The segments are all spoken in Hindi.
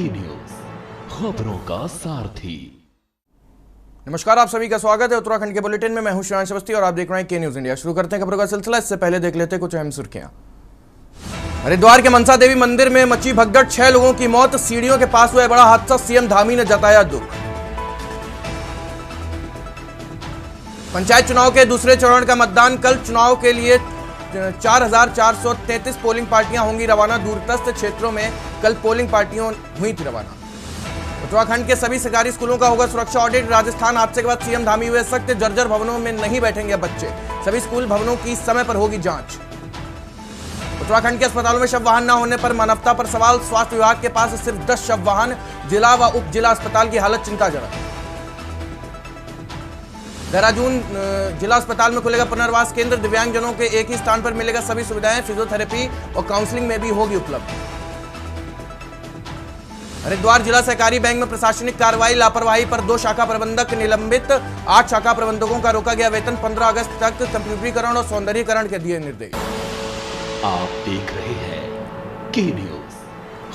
न्यूज़ खबरों का सारथी। नमस्कार, आप सभी का स्वागत है उत्तराखंड के बुलेटिन में। मैं हूं श्रेयांश अवस्थी और आप देख रहे हैं के न्यूज इंडिया। शुरू करते हैं खबरों का सिलसिला। इससे पहले देख लेते हैं कुछ अहम सुर्खियां। हरिद्वार के मनसा देवी मंदिर में मची भगदड़, 6 लोगों की मौत, सीढ़ियों के पास हुआ बड़ा हादसा, सीएम धामी ने जताया दुख। पंचायत चुनाव के दूसरे चरण का मतदान कल। चुनाव के लिए 4,433 पोलिंग पार्टियां होंगी रवाना। दूरस्थ क्षेत्रों में कल पोलिंग पार्टियां हुई थी रवाना। उत्तराखंड के सभी सरकारी स्कूलों का होगा सुरक्षा ऑडिट। राजस्थान हादसे के बाद सीएम धामी हुए सख्त, जर्जर भवनों में नहीं बैठेंगे बच्चे, सभी स्कूल भवनों की समय पर होगी जांच। उत्तराखंड के अस्पतालों में शव वाहन न होने पर मानवता पर सवाल। स्वास्थ्य विभाग के पास सिर्फ 10 शव वाहन, जिला व उप जिला अस्पताल की हालत चिंताजनक। देहरादून जिला अस्पताल में खुलेगा पुनर्वास केंद्र। दिव्यांगजनों के एक ही स्थान पर मिलेगा सभी सुविधाएं, फिजियोथेरेपी और काउंसलिंग में भी होगी उपलब्ध। हरिद्वार जिला सहकारी बैंक में प्रशासनिक कार्रवाई, लापरवाही पर 2 शाखा प्रबंधक निलंबित, 8 शाखा प्रबंधकों का रोका गया वेतन। 15 अगस्त तक कंप्यूटरीकरण और सौंदर्यीकरण के दिए निर्देश। आप देख रहे हैं के न्यूज़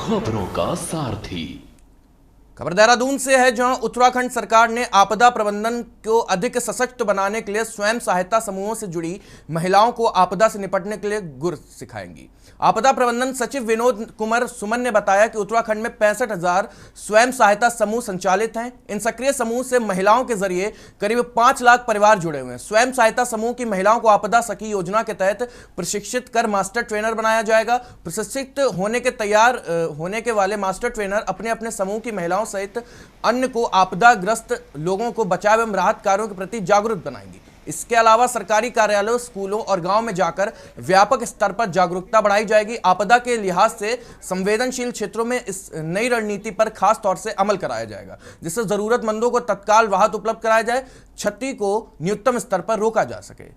खबरों का सारथी। खबर देहरादून से है, जहां उत्तराखंड सरकार ने आपदा प्रबंधन को अधिक सशक्त बनाने के लिए स्वयं सहायता समूहों से जुड़ी महिलाओं को आपदा से निपटने के लिए गुर सिखाएंगी। आपदा प्रबंधन सचिव विनोद कुमार सुमन ने बताया कि उत्तराखंड में 65,000 स्वयं सहायता समूह संचालित हैं। इन सक्रिय समूह से महिलाओं के जरिए करीब 5 लाख परिवार जुड़े हुए हैं। स्वयं सहायता समूह की महिलाओं को आपदा सखी योजना के तहत प्रशिक्षित कर मास्टर ट्रेनर बनाया जाएगा। प्रशिक्षित होने के तैयार होने के वाले मास्टर ट्रेनर अपने अपने समूह की महिलाओं सहित अन्य को आपदाग्रस्त लोगों को बचाव एवं राहत कार्यों के प्रति जागरूक बनाएंगी। इसके अलावा सरकारी कार्यालयों, स्कूलों और गांव में जाकर व्यापक स्तर पर जागरूकता बढ़ाई जाएगी। आपदा के लिहाज से संवेदनशील क्षेत्रों में इस नई रणनीति पर खास तौर से अमल कराया जाएगा, जिससे जरूरतमंदों को तत्काल राहत उपलब्ध कराया जाए, क्षति को न्यूनतम स्तर पर रोका जा सके।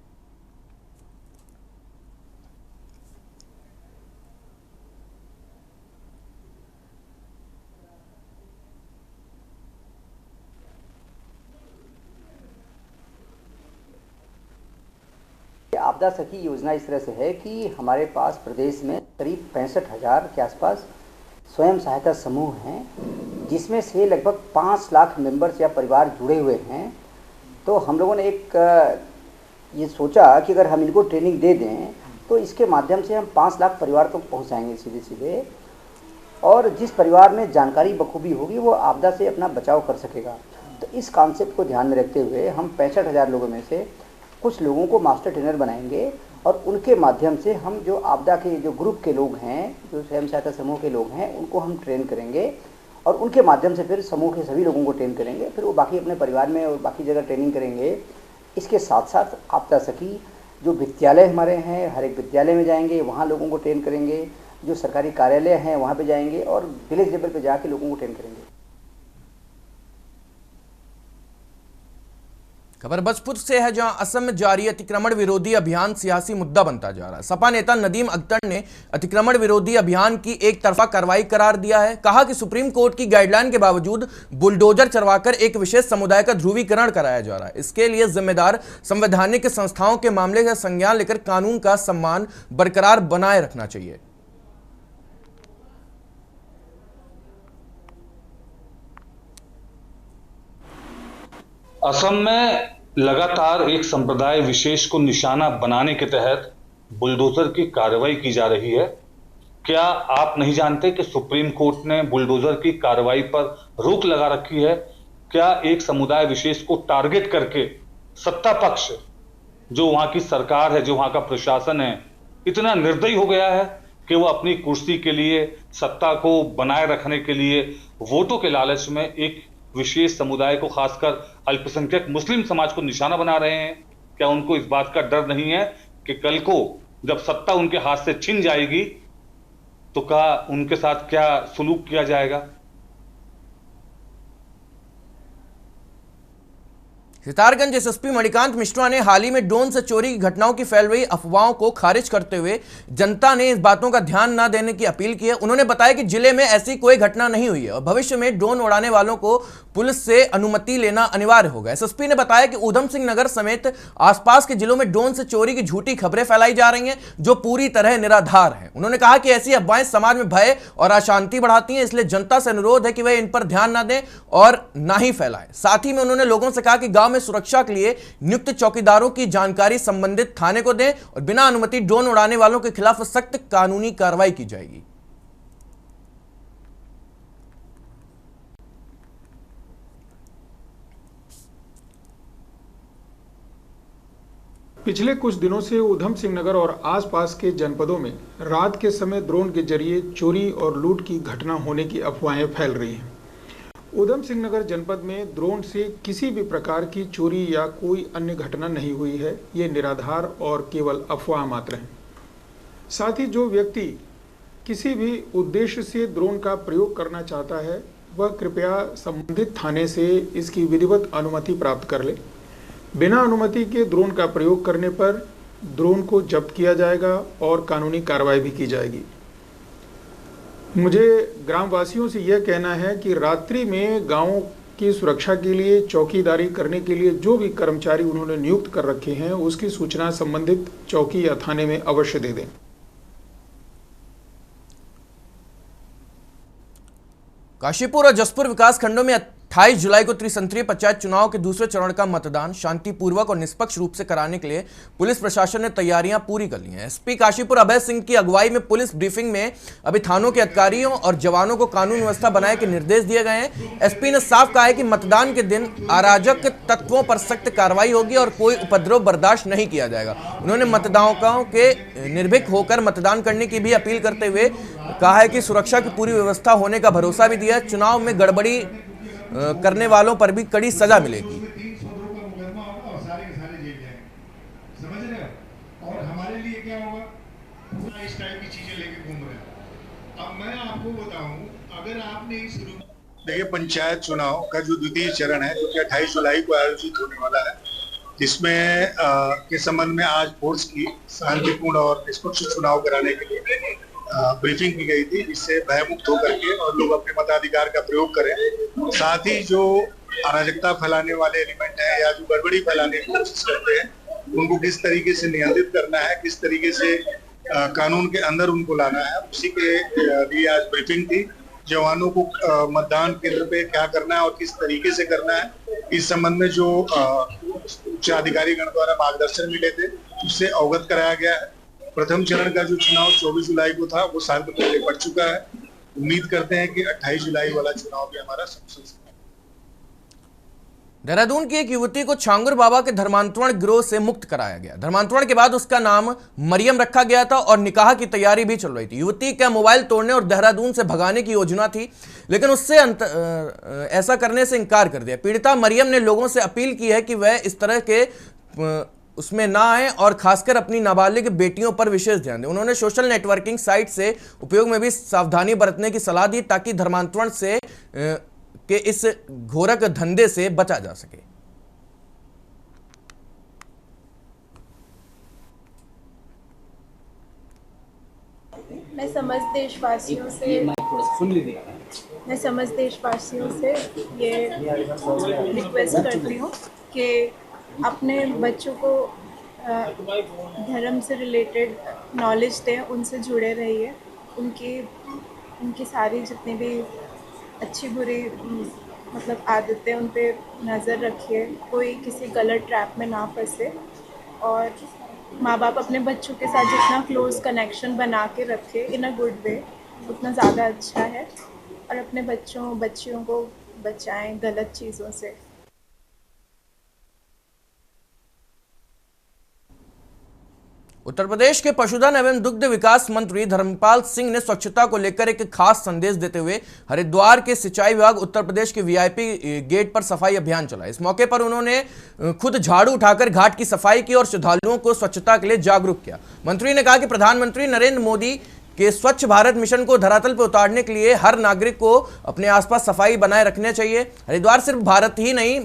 आपदा सखी योजना इस तरह से है कि हमारे पास प्रदेश में करीब 65,000 के आसपास स्वयं सहायता समूह हैं, जिसमें से लगभग 5 लाख मेंबर्स या परिवार जुड़े हुए हैं। तो हम लोगों ने एक ये सोचा कि अगर हम इनको ट्रेनिंग दे दें तो इसके माध्यम से हम 5 लाख परिवार तक पहुंचाएंगे सीधे सीधे, और जिस परिवार में जानकारी बखूबी होगी वो आपदा से अपना बचाव कर सकेगा। तो इस कॉन्सेप्ट को ध्यान में रखते हुए हम 65,000 लोगों में से कुछ लोगों को मास्टर ट्रेनर बनाएंगे, और उनके माध्यम से हम जो आपदा के जो ग्रुप के लोग हैं, जो स्वयं सहायता समूह के लोग हैं, उनको हम ट्रेन करेंगे, और उनके माध्यम से फिर समूह के सभी लोगों को ट्रेन करेंगे। फिर वो बाकी अपने परिवार में और बाकी जगह ट्रेनिंग करेंगे। इसके साथ साथ आपदा सखी जो विद्यालय हमारे हैं, हर एक विद्यालय में जाएंगे, वहाँ लोगों को ट्रेन करेंगे। जो सरकारी कार्यालय हैं वहाँ पर जाएंगे और विलेज लेवल पर जाके लोगों को ट्रेन करेंगे। खबर बचपुर से है, जहां असम में जारी अतिक्रमण विरोधी अभियान सियासी मुद्दा बनता जा रहा है। सपा नेता नदीम अख्तर ने अतिक्रमण विरोधी अभियान की एक तरफा कार्रवाई करार दिया है। कहा कि सुप्रीम कोर्ट की गाइडलाइन के बावजूद बुलडोजर चलवाकर एक विशेष समुदाय का ध्रुवीकरण कराया जा रहा है। इसके लिए जिम्मेदार संवैधानिक संस्थाओं के मामले का संज्ञान लेकर कानून का सम्मान बरकरार बनाए रखना चाहिए। असम में लगातार एक संप्रदाय विशेष को निशाना बनाने के तहत बुलडोजर की कार्रवाई की जा रही है। क्या आप नहीं जानते कि सुप्रीम कोर्ट ने बुलडोजर की कार्रवाई पर रोक लगा रखी है? क्या एक समुदाय विशेष को टारगेट करके सत्ता पक्ष, जो वहां की सरकार है, जो वहां का प्रशासन है, इतना निर्दयी हो गया है कि वो अपनी कुर्सी के लिए, सत्ता को बनाए रखने के लिए, वोटों के लालच में एक विशेष समुदाय को, खासकर अल्पसंख्यक मुस्लिम समाज को निशाना बना रहे हैं? क्या उनको इस बात का डर नहीं है कि कल को जब सत्ता उनके हाथ से छिन जाएगी तो क्या उनके साथ क्या सुलूक किया जाएगा? सितारगंज एसएसपी मणिकांत मिश्रा ने हाल ही में ड्रोन से चोरी की घटनाओं की फैल रही अफवाहों को खारिज करते हुए जनता ने इस बातों का ध्यान न देने की अपील की है। उन्होंने बताया कि जिले में ऐसी कोई घटना नहीं हुई है और भविष्य में ड्रोन उड़ाने वालों को पुलिस से अनुमति लेना अनिवार्य होगा। एसएसपी ने बताया कि ऊधम सिंह नगर समेत आसपास के जिलों में ड्रोन से चोरी की झूठी खबरें फैलाई जा रही हैं जो पूरी तरह निराधार हैं। उन्होंने कहा कि ऐसी अफवाहें समाज में भय और अशांति बढ़ाती हैं, इसलिए जनता से अनुरोध है कि वह इन पर ध्यान न दें और ना ही फैलाएं। साथ ही में उन्होंने लोगों से कहा कि गांव में सुरक्षा के लिए नियुक्त चौकीदारों की जानकारी संबंधित थाने को दें और बिना अनुमति ड्रोन उड़ाने वालों के खिलाफ सख्त कानूनी कार्रवाई की जाएगी। पिछले कुछ दिनों से ऊधम सिंह नगर और आसपास के जनपदों में रात के समय ड्रोन के जरिए चोरी और लूट की घटना होने की अफवाहें फैल रही हैं। ऊधम सिंह नगर जनपद में ड्रोन से किसी भी प्रकार की चोरी या कोई अन्य घटना नहीं हुई है। ये निराधार और केवल अफवाह मात्र हैं। साथ ही जो व्यक्ति किसी भी उद्देश्य से ड्रोन का प्रयोग करना चाहता है वह कृपया संबंधित थाने से इसकी विधिवत अनुमति प्राप्त कर ले। बिना अनुमति के ड्रोन का प्रयोग करने पर ड्रोन को जब्त किया जाएगा और कानूनी कार्रवाई भी की जाएगी। मुझे ग्रामवासियों से यह कहना है कि रात्रि में गांव की सुरक्षा के लिए चौकीदारी करने के लिए जो भी कर्मचारी उन्होंने नियुक्त कर रखे हैं उसकी सूचना संबंधित चौकी या थाने में अवश्य दे दें। काशीपुर और जसपुर विकास खंडों में 28 जुलाई को त्रिसंत्रीय पंचायत चुनाव के दूसरे चरण का मतदान शांतिपूर्वक और निष्पक्ष रूप से कराने के लिए पुलिस प्रशासन ने तैयारियां पूरी कर ली हैं। एसपी काशीपुर अभय सिंह की अगुवाई में पुलिस ब्रीफिंग में अभी थानों के अधिकारियों और जवानों को कानून व्यवस्था बनाने के निर्देश दिए गए हैं। एसपी ने साफ कहा है कि मतदान के दिन अराजक तत्वों पर सख्त कार्रवाई होगी और कोई उपद्रव बर्दाश्त नहीं किया जाएगा। उन्होंने मतदाताओं के निर्भीक होकर मतदान करने की भी अपील करते हुए कहा है कि सुरक्षा की पूरी व्यवस्था होने का भरोसा भी दिया। चुनाव में गड़बड़ी करने वालों पर भी कड़ी सजा मिलेगी। समझ रहे हो? और हमारे लिए क्या होगा, इस टाइप की चीजें लेके घूम रहे हैं। अब मैं आपको बताऊं, अगर आपने इस देखिए पंचायत चुनाव का जो द्वितीय चरण है जो कि 28 जुलाई को आयोजित होने वाला है, जिसमें के संबंध में आज फोर्स की शांतिपूर्ण और निष्पक्ष चुनाव कराने के लिए ब्रीफिंग की गई थी, जिससे भयमुक्त होकर के और लोग अपने मताधिकार का प्रयोग करें। साथ ही जो अराजकता फैलाने वाले एलिमेंट हैं या जो गड़बड़ी फैलाने की कोशिश करते हैं उनको किस तरीके से नियंत्रित करना है, किस तरीके से कानून के अंदर उनको लाना है, उसी के लिए आज ब्रीफिंग थी। जवानों को मतदान केंद्र पे क्या करना है और किस तरीके से करना है, इस संबंध में जो उच्च अधिकारीगण द्वारा मार्गदर्शन मिले थे उससे अवगत कराया गया है। प्रथम चरण का जो चुनाव 24 जुलाई को था वो शांत पहले पड़ चुका है। उम्मीद करते हैं कि 28 जुलाई वाला चुनाव भी हमारा सफल। देहरादून की एक युवती को छांगुर बाबा के धर्मांतरण गिरोह से मुक्त कराया गया। धर्मांतरण के बाद उसका नाम मरियम रखा गया था और निकाह की तैयारी भी चल रही थी। युवती का मोबाइल तोड़ने और देहरादून से भगाने की योजना थी, लेकिन उससे ऐसा करने से इनकार कर दिया। पीड़िता मरियम ने लोगों से अपील की है कि वह इस तरह के उसमें ना आए और खासकर अपनी नाबालिग बेटियों पर विशेष ध्यान दें। उन्होंने सोशल नेटवर्किंग साइट से उपयोग में भी सावधानी बरतने की सलाह दी ताकि धर्मांतरण से के इस घोरक धंधे से बचा जा सके। मैं समझ देशवासियों से ये रिक्वेस्ट करती हूँ कि अपने बच्चों को धर्म से रिलेटेड नॉलेज दें, उनसे जुड़े रहिए, उनकी सारी जितनी भी अच्छी बुरी मतलब आदतें उन पे नज़र रखिए, कोई किसी गलत ट्रैप में ना फंसे और माँ बाप अपने बच्चों के साथ जितना क्लोज कनेक्शन बना के रखे इन अ गुड वे उतना ज़्यादा अच्छा है और अपने बच्चियों को बचाएं गलत चीज़ों से। उत्तर प्रदेश के पशुधन एवं दुग्ध विकास मंत्री धर्मपाल सिंह ने स्वच्छता को लेकर एक खास संदेश देते हुए हरिद्वार के सिंचाई विभाग उत्तर प्रदेश के वीआईपी गेट पर सफाई अभियान चलाया। इस मौके पर उन्होंने खुद झाड़ू उठाकर घाट की सफाई की और श्रद्धालुओं को स्वच्छता के लिए जागरूक किया। मंत्री ने कहा कि प्रधानमंत्री नरेंद्र मोदी कि स्वच्छ भारत मिशन को धरातल पर उतारने के लिए हर नागरिक को अपने आसपास सफाई बनाए रखने चाहिए। हरिद्वार सिर्फ भारत ही नहीं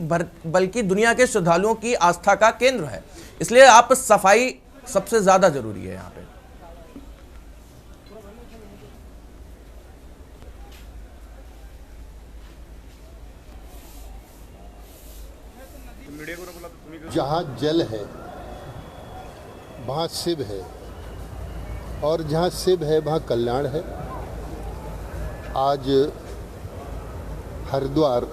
बल्कि दुनिया के श्रद्धालुओं की आस्था का केंद्र है, इसलिए आप सफाई सबसे ज्यादा जरूरी है यहाँ पे। जहाँ जल है वहाँ शिव है, और जहाँ शिव है वहाँ कल्याण है। आज हरिद्वार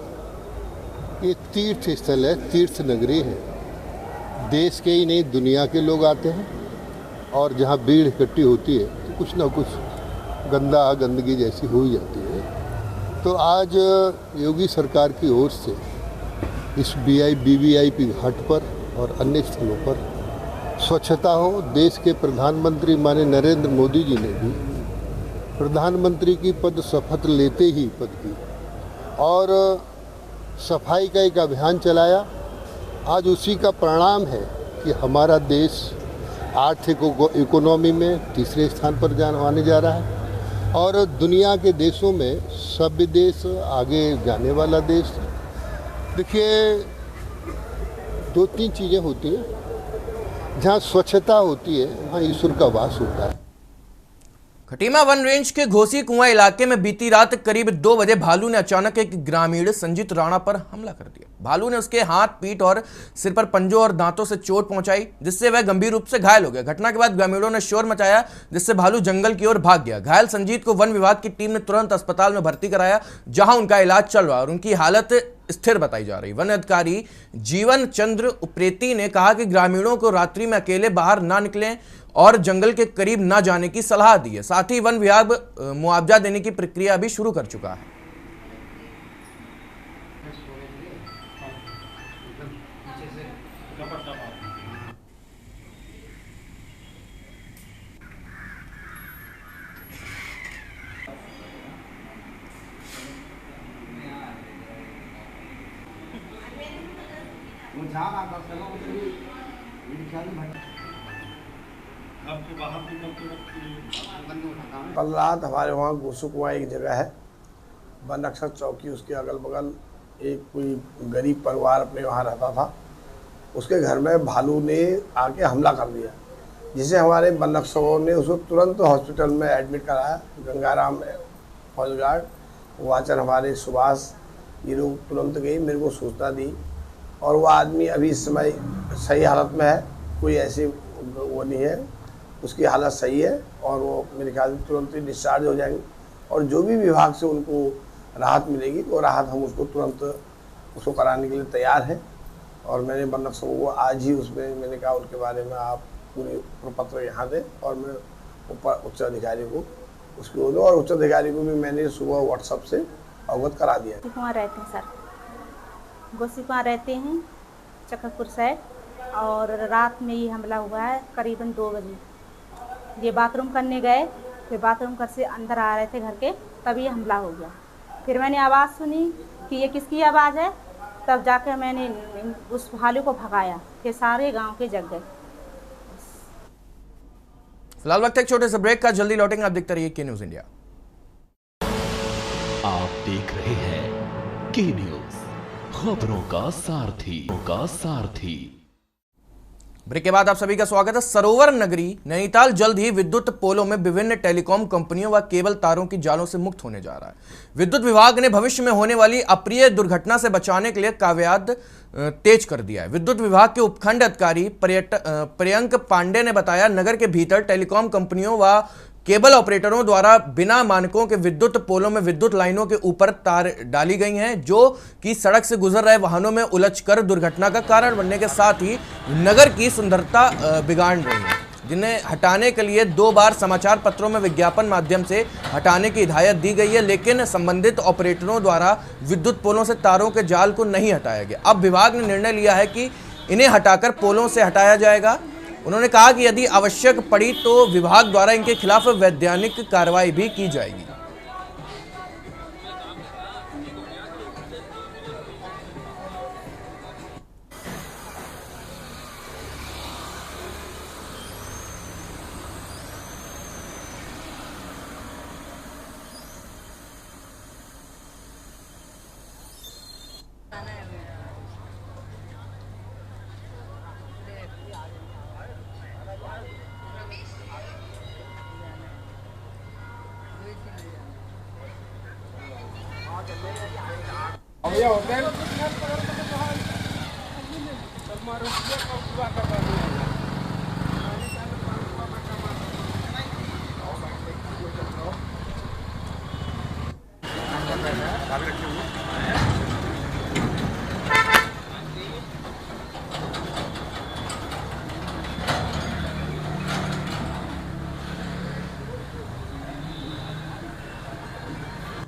ये तीर्थ स्थल है, तीर्थ नगरी है। देश के ही नहीं दुनिया के लोग आते हैं, और जहाँ भीड़ इकट्ठी होती है तो कुछ ना कुछ गंदगी जैसी हो ही जाती है। तो आज योगी सरकार की ओर से इस BVIP घाट पर और अन्य स्थलों पर स्वच्छता हो। देश के प्रधानमंत्री माननीय नरेंद्र मोदी जी ने भी प्रधानमंत्री की पद शपथ लेते ही पद की और सफाई का एक अभियान चलाया। आज उसी का परिणाम है कि हमारा देश आर्थिक इकोनॉमी में तीसरे स्थान पर आने जा रहा है, और दुनिया के देशों में सभ्य देश, आगे जाने वाला देश। देखिए, 2-3 चीज़ें होती हैं। जहाँ स्वच्छता होती है वहाँ ईश्वर का वास होता है। खटीमा वन रेंज के घोसी कुआं इलाके में बीती रात करीब 2 बजे भालू ने अचानक एक ग्रामीण संजीत राणा पर हमला कर दिया। भालू ने उसके हाथ, पीठ और सिर पर पंजों और दांतों से चोट पहुंचाई, जिससे वह गंभीर रूप से घायल हो गया। घटना के बाद ग्रामीणों ने शोर मचाया, जिससे भालू जंगल की ओर भाग गया। घायल संजीत को वन विभाग की टीम ने तुरंत अस्पताल में भर्ती कराया, जहां उनका इलाज चल रहा है और उनकी हालत स्थिर बताई जा रही। वन अधिकारी जीवन चंद्र उप्रेती ने कहा कि ग्रामीणों को रात्रि में अकेले बाहर ना निकलें और जंगल के करीब ना जाने की सलाह दी है। साथ ही वन विभाग मुआवजा देने की प्रक्रिया भी शुरू कर चुका है। कल रात हमारे वहाँ घोसी कुआं एक जगह है, वन रक्षक चौकी, उसके अगल बगल एक कोई गरीब परिवार अपने वहाँ रहता था। उसके घर में भालू ने आके हमला कर दिया, जिसे हमारे वन रक्षकों ने उसको तुरंत हॉस्पिटल में एडमिट कराया। गंगाराम फौज गार्ड, वाचर हमारे सुभाष, ये लोग तुरंत गई, मेरे को सूचना दी, और वो आदमी अभी इस समय सही हालत में है, कोई ऐसी वो नहीं है, उसकी हालत सही है और वो मेरे ख्याल से तुरंत ही डिस्चार्ज हो जाएंगे। और जो भी विभाग से उनको राहत मिलेगी वो राहत हम उसको तुरंत उसको कराने के लिए तैयार हैं। और मैंने वन रक्षकों को आज ही उसमें मैंने कहा उनके बारे में आप पूरे प्रपत्र यहाँ दें, और मैं ऊपर उच्च अधिकारी को उसको दूँ, और उच्च अधिकारी को भी मैंने सुबह व्हाट्सएप से अवगत करा दिया। वहाँ रहते हैं सर, घोसी कुआं रहते हैं, चक्रपुर साइड, और रात में ये हमला हुआ है करीबन 2 बजे। ये बाथरूम करने गए, फिर बाथरूम कर से अंदर आ रहे थे घर के, तभी हमला हो गया। फिर मैंने आवाज़ सुनी कि ये किसकी आवाज़ है, तब जाकर मैंने उस भालू को भगाया, फिर सारे गांव के जग गए। फिलहाल वक्त एक छोटे से ब्रेक का, जल्दी लौटेंगे। आप देखते रहिए के न्यूज़ इंडिया। आप देख रहे हैं के न्यूज़, खबरों का सारथी। ब्रेक के बाद आप सभी का स्वागत है। सरोवर नगरी नैनीताल जल्द ही विद्युत पोलों में विभिन्न टेलीकॉम कंपनियों व केबल तारों की जालों से मुक्त होने जा रहा है। विद्युत विभाग ने भविष्य में होने वाली अप्रिय दुर्घटना से बचाने के लिए काव्याद तेज कर दिया है। विद्युत विभाग के उपखंड अधिकारी प्रियंक पांडे ने बताया, नगर के भीतर टेलीकॉम कंपनियों व केबल ऑपरेटरों द्वारा बिना मानकों के विद्युत पोलों में विद्युत लाइनों के ऊपर तार डाली गई हैं, जो कि सड़क से गुजर रहे वाहनों में उलझकर दुर्घटना का कारण बनने के साथ ही नगर की सुंदरता बिगाड़ रही हैं, जिन्हें हटाने के लिए 2 बार समाचार पत्रों में विज्ञापन माध्यम से हटाने की हिदायत दी गई है, लेकिन संबंधित ऑपरेटरों द्वारा विद्युत पोलों से तारों के जाल को नहीं हटाया गया। अब विभाग ने निर्णय लिया है कि इन्हें हटाकर पोलों से हटाया जाएगा। उन्होंने कहा कि यदि आवश्यक पड़ी तो विभाग द्वारा इनके खिलाफ वैधानिक कार्रवाई भी की जाएगी।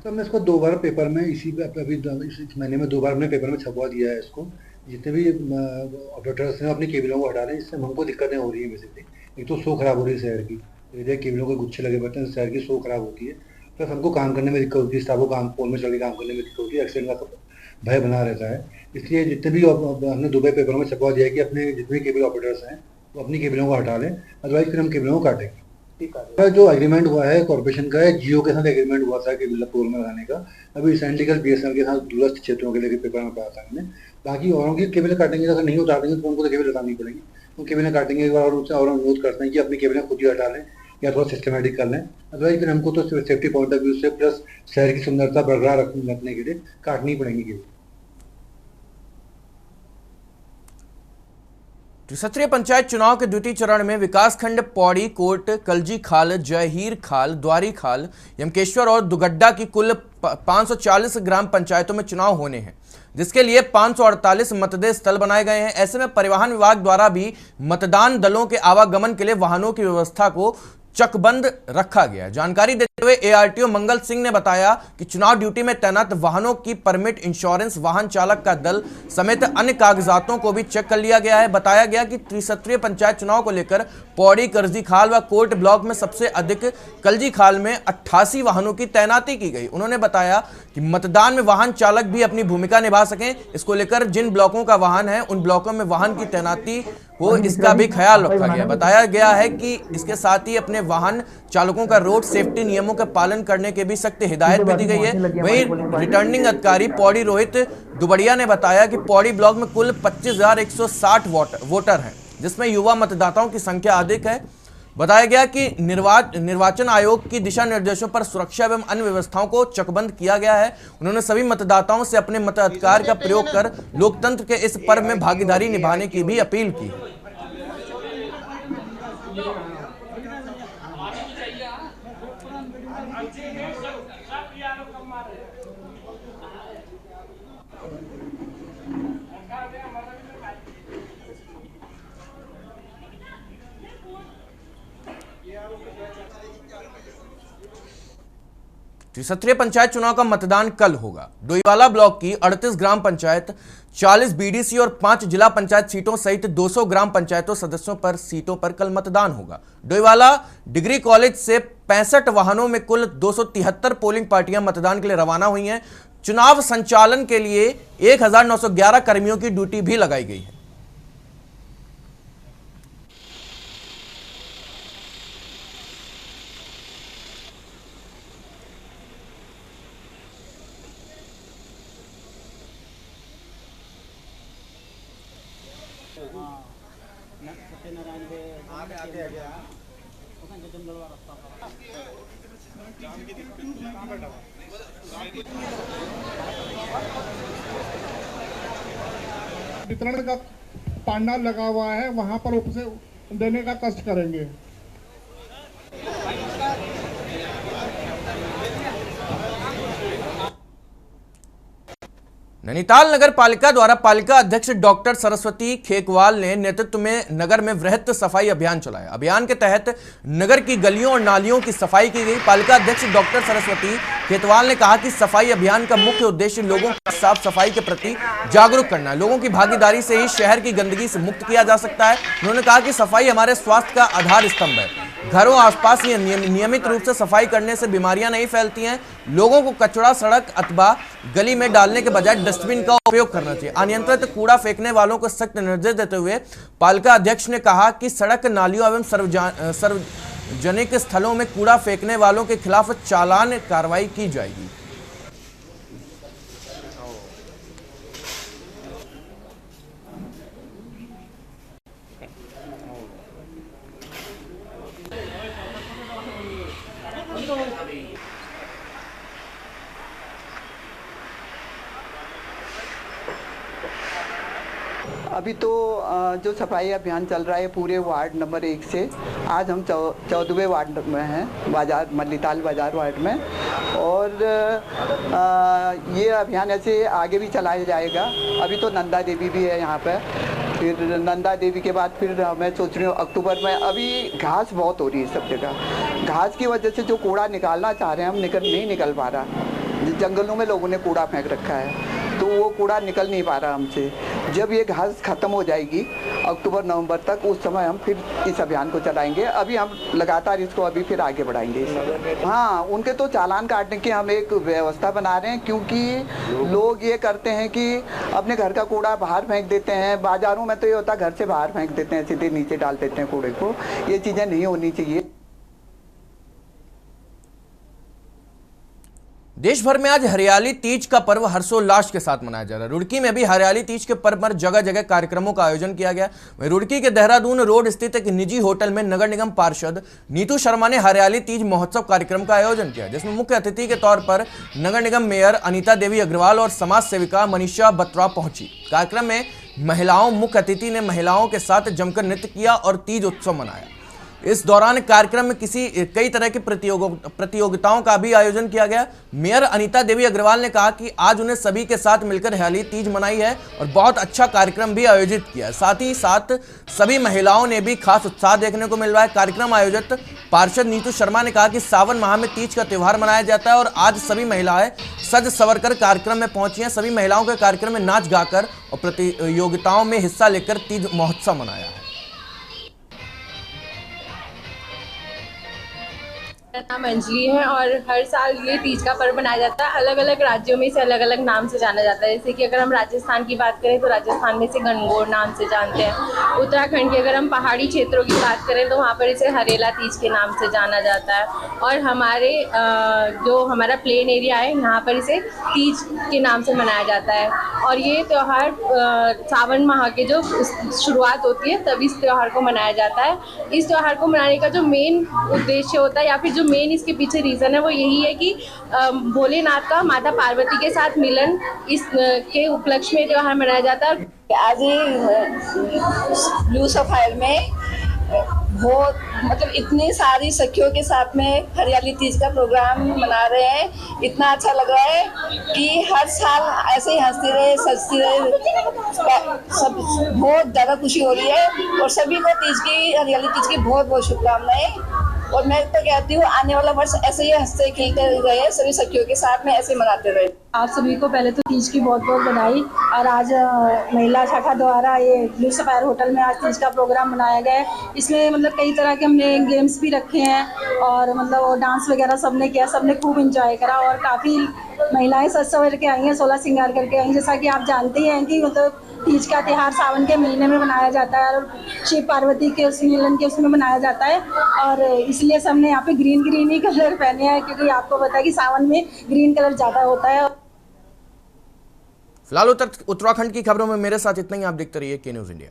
तो हमने इसको 2 बार पेपर में इस महीने में 2 बार हमने पेपर में छपवा दिया है इसको। जितने भी ऑपरेटर्स हैं अपनी केबलों को हटा रहे हैं, इससे हमको दिक्कतें हो रही है। बेसिकली एक तो सो खराब हो रही है शहर की, केबलों के गुच्छे लगे बैठे हैं, शहर की सो खराब होती है। प्लस हमको काम करने में दिक्कत होती है, स्टाफ को काम पोल में चल के काम करने में दिक्कत होती है, एक्सीडेंट का भय बना रहता है। इसलिए जितने भी हमने 2 बार पेपरों में छपवा दिया है कि अपने जितने भी केबल ऑपरेटर्स हैं वो अपनी केबलों को हटा लें, अदरवाइज फिर हम केबलों को काटेंगे। जो एग्रीमेंट हुआ है कॉर्पोरेशन का है, जियो के साथ एग्रीमेंट हुआ था केबल पोल में लगाने का। अभी रिसेंटली कल BSNL के साथ दूरस्थ क्षेत्रों के लिए पेपर में पाया था हमने। बाकी औरों की केबलें काटेंगे, अगर नहीं उतार देंगे तो उनको तो केबल लगानी पड़ेगी। तो केबलें काटेंगे एक बार और उनसे और अनुरोध करते हैं कि अपनी केबलें खुद ही हटा लें या थोड़ा सिस्टमेटिक कर लें। अदरवाइज फिर हमको तो सेफ्टी पॉइंट ऑफ व्यू से प्लस शहर की सुंदरता बरकरार रखने के लिए काटनी पड़ेंगी केबल। त्रिस्तरीय पंचायत चुनाव के द्वितीय चरण में विकासखंड पौड़ी, कोट, कलजी खाल, जयहीर खाल, द्वारी खाल, यमकेश्वर और दुगड्डा की कुल 540 ग्राम पंचायतों में चुनाव होने हैं, जिसके लिए 548 मतदेय स्थल बनाए गए हैं। ऐसे में परिवहन विभाग द्वारा भी मतदान दलों के आवागमन के लिए वाहनों की व्यवस्था को चकबंद रखा गया। जानकारी देते हुए ARTO मंगल सिंह ने बताया कि चुनाव ड्यूटी में तैनात वाहनों की परमिट, इंश्योरेंस, वाहन चालक का दल समेत अन्य कागजातों को भी चेक कर लिया गया है। बताया गया कि त्रिस्तरीय पंचायत चुनाव को लेकर पौड़ी, करजी खाल व कोट ब्लॉक में सबसे अधिक कलजी खाल में 88 वाहनों की तैनाती की गई। उन्होंने बताया कि मतदान में वाहन चालक भी अपनी भूमिका निभा सकें, इसको लेकर जिन ब्लॉकों का वाहन है उन ब्लॉकों में वाहन की तैनाती हो, इसका भी ख्याल रखा गया। बताया गया है कि इसके साथ ही अपने वाहन चालकों का रोड सेफ्टी नियमों का पालन करने के भी सख्त हिदायत भी दी गई है। वहीं रिटर्निंग अधिकारी पौड़ी रोहित दुबड़िया ने बताया कि पौड़ी ब्लॉक में कुल 25,160 वोटर हैं, जिसमें युवा मतदाताओं की संख्या अधिक है। बताया गया कि निर्वाचन आयोग की दिशा निर्देशों पर सुरक्षा एवं अन्य व्यवस्थाओं को चकबंद किया गया है। उन्होंने सभी मतदाताओं से अपने मताधिकार का प्रयोग कर लोकतंत्र के इस पर्व में भागीदारी निभाने की भी अपील की। त्रिस्तरीय पंचायत चुनाव का मतदान कल होगा। डोईवाला ब्लॉक की 38 ग्राम पंचायत, 40 BDC और 5 जिला पंचायत सीटों सहित 200 ग्राम पंचायतों सदस्यों पर सीटों पर कल मतदान होगा। डोईवाला डिग्री कॉलेज से 65 वाहनों में कुल 273 पोलिंग पार्टियां मतदान के लिए रवाना हुई हैं। चुनाव संचालन के लिए 1911 कर्मियों की ड्यूटी भी लगाई गई है। वितरण का पांडाल लगा हुआ है, वहां पर उसे देने का कष्ट करेंगे। नैनीताल नगर पालिका द्वारा पालिका अध्यक्ष डॉक्टर सरस्वती खेकवाल ने नेतृत्व में नगर में वृहत सफाई अभियान चलाया। अभियान के तहत नगर की गलियों और नालियों की सफाई की गई। पालिका अध्यक्ष डॉक्टर सरस्वती खेतवाल ने कहा कि सफाई अभियान का मुख्य उद्देश्य लोगों को साफ सफाई के प्रति जागरूक करना है। लोगों की भागीदारी से ही शहर की गंदगी से मुक्त किया जा सकता है। उन्होंने कहा कि सफाई हमारे स्वास्थ्य का आधार स्तंभ है। घरों आसपास नियमित रूप से सफाई करने से बीमारियां नहीं फैलती हैं। लोगों को कचरा सड़क अथवा गली में डालने के बजाय डस्टबिन का उपयोग करना चाहिए। अनियंत्रित कूड़ा फेंकने वालों को सख्त निर्देश देते हुए पालिका अध्यक्ष ने कहा कि सड़क, नालियों एवं सार्वजनिक स्थलों में कूड़ा फेंकने वालों के खिलाफ चालान कार्रवाई की जाएगी। अभी तो जो सफाई अभियान चल रहा है पूरे वार्ड नंबर 1 से, आज हम 14वें वार्ड में हैं, बाजार मल्लीताल बाजार वार्ड में। और ये अभियान ऐसे आगे भी चलाया जाएगा। अभी तो नंदा देवी भी है यहाँ पे, फिर नंदा देवी के बाद फिर मैं सोच रही हूँ अक्टूबर में। अभी घास बहुत हो रही है सब जगह, घास की वजह से जो कूड़ा निकालना चाह रहे हैं हम नहीं निकल पा रहा। जंगलों में लोगों ने कूड़ा फेंक रखा है तो वो कूड़ा निकल नहीं पा रहा हमसे। जब ये घास खत्म हो जाएगी अक्टूबर नवंबर तक, उस समय हम फिर इस अभियान को चलाएंगे। अभी हम लगातार इसको अभी फिर आगे बढ़ाएंगे। हाँ, उनके तो चालान काटने की हम एक व्यवस्था बना रहे हैं, क्योंकि लोग ये करते हैं कि अपने घर का कूड़ा बाहर फेंक देते हैं। बाजारों में तो ये होता है घर से बाहर फेंक देते हैं, सीधे नीचे डाल देते हैं कूड़े को। ये चीज़ें नहीं होनी चाहिए। देश भर में आज हरियाली तीज का पर्व हर्षोल्लास के साथ मनाया जा रहा है। रुड़की में भी हरियाली तीज के पर्व पर जगह जगह कार्यक्रमों का आयोजन किया गया। वहीं रुड़की के देहरादून रोड स्थित एक निजी होटल में नगर निगम पार्षद नीतू शर्मा ने हरियाली तीज महोत्सव कार्यक्रम का आयोजन किया, जिसमें मुख्य अतिथि के तौर पर नगर निगम मेयर अनीता देवी अग्रवाल और समाज सेविका मनीषा बत्रा पहुंची। कार्यक्रम में मुख्य अतिथि ने महिलाओं के साथ जमकर नृत्य किया और तीज उत्सव मनाया। इस दौरान कार्यक्रम में कई तरह की प्रतियोगिताओं का भी आयोजन किया गया। मेयर अनीता देवी अग्रवाल ने कहा कि आज उन्हें सभी के साथ मिलकर हरियाली तीज मनाई है और बहुत अच्छा कार्यक्रम भी आयोजित किया है। साथ ही साथ सभी महिलाओं ने भी खास उत्साह देखने को मिल रहा है। कार्यक्रम आयोजक पार्षद नीतू शर्मा ने कहा कि सावन माह में तीज का त्यौहार मनाया जाता है और आज सभी महिलाएं सज संवर कर कार्यक्रम में पहुंची हैं। सभी महिलाओं के कार्यक्रम में नाच गाकर और प्रतियोगिताओं में हिस्सा लेकर तीज महोत्सव मनाया है। मेरा नाम अंजलि है और हर साल ये तीज का पर्व मनाया जाता है। अलग अलग राज्यों में इसे अलग अलग नाम से जाना जाता है। जैसे कि अगर हम राजस्थान की बात करें तो राजस्थान में इसे गणगौर नाम से जानते हैं। उत्तराखंड की अगर हम पहाड़ी क्षेत्रों की बात करें तो वहाँ पर इसे हरेला तीज के नाम से जाना जाता है। और जो हमारा प्लेन एरिया है यहाँ पर इसे तीज के नाम से मनाया जाता है। और ये त्यौहार सावन माह के जो शुरुआत होती है तब इस त्यौहार को मनाया जाता है। इस त्यौहार को मनाने का जो मेन उद्देश्य होता है या फिर मेन इसके पीछे रीजन है वो यही है कि भोलेनाथ का माता पार्वती के साथ मिलन इस के उपलक्ष्य में त्यौहार मनाया जाता है। आज ब्लू सफायर में बहुत इतनी सारी सखियों के साथ में हरियाली तीज का प्रोग्राम मना रहे हैं। इतना अच्छा लग रहा है कि हर साल ऐसे ही हंसती रहे सजती रहे, सब बहुत ज़्यादा खुशी हो रही है। और सभी को हरियाली तीज की बहुत बहुत शुभकामनाएं। और मैं तो कहती हूँ आने वाला वर्ष ऐसे ही हंसते खेलते रहे, सभी सखियों के साथ में ऐसे मनाते रहे। आप सभी को पहले तो तीज की बहुत बहुत बधाई। और आज महिला शाखा द्वारा ये ब्लू सफायर होटल में आज तीज का प्रोग्राम मनाया गया है। इसमें कई तरह के हमने गेम्स भी रखे हैं और डांस वगैरह सबने किया, सबने खूब इंजॉय करा। और काफ़ी महिलाएं सज संवर के आई हैं, 16 श्रृंगार करके आई हैं। जैसा कि आप जानते ही हैं कि तीज का त्यौहार सावन के महीने में मनाया जाता है और शिव पार्वती के उस मिलन के उसमें मनाया जाता है। और इसलिए सबने यहाँ पे ग्रीन ही कलर पहने हैं, क्योंकि आपको पता है कि सावन में ग्रीन कलर ज़्यादा होता है। फिलहाल उत्तराखंड की खबरों में मेरे साथ इतना ही। आप देखते रहिए के न्यूज़ इंडिया।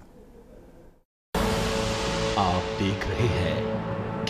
आप देख रहे हैं